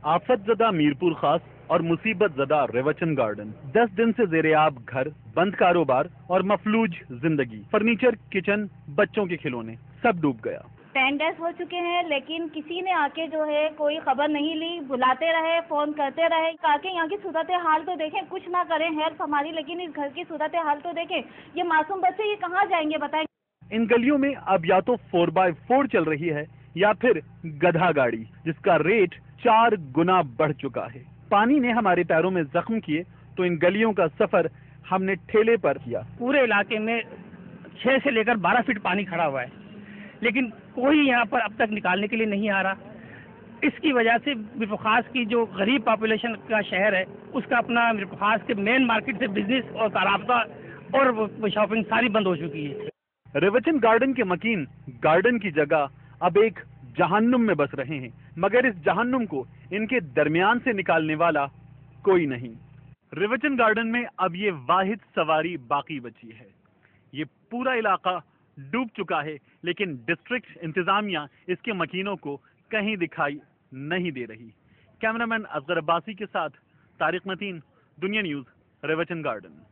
आफत ज़दा मीरपुर खास और मुसीबत ज़दा रेवचन गार्डन। 10 दिन से ज़ेरे-आब घर, बंद कारोबार और मफलूज जिंदगी। फर्नीचर, किचन, बच्चों के खिलौने सब डूब गया। 10 डेज हो चुके हैं, लेकिन किसी ने आके जो है कोई खबर नहीं ली। बुलाते रहे, फोन करते रहे, आके यहाँ की सूरत हाल तो देखें। कुछ ना करें हेल्प हमारी, लेकिन इस घर की सूरत हाल तो देखें। ये मासूम बच्चे ये कहाँ जाएंगे बताएं। इन गलियों में अब या तो 4x4 चल रही है या फिर गधा गाड़ी, जिसका रेट 4 गुना बढ़ चुका है। पानी ने हमारे पैरों में जख्म किए तो इन गलियों का सफर हमने ठेले पर किया। पूरे इलाके में 6 से लेकर 12 फीट पानी खड़ा हुआ है, लेकिन कोई यहाँ पर अब तक निकालने के लिए नहीं आ रहा। इसकी वजह से मीरपुर खास की जो गरीब पॉपुलेशन का शहर है, उसका अपना मीरपुर खास के मेन मार्केट से बिजनेस और राब्ता और शॉपिंग सारी बंद हो चुकी है। रेवचन गार्डन के मकीन गार्डन की जगह अब एक जहन्नुम में बस रहे हैं, मगर इस जहन्नुम को इनके दरमियान से निकालने वाला कोई नहीं। रेवचन गार्डन में अब ये वाहिद सवारी बाकी बची है। ये पूरा इलाका डूब चुका है, लेकिन डिस्ट्रिक्ट इंतजामिया इसके मकीनों को कहीं दिखाई नहीं दे रही। कैमरामैन असगर अब्बासी के साथ तारिक मतीन, दुनिया न्यूज़, रेवचन गार्डन।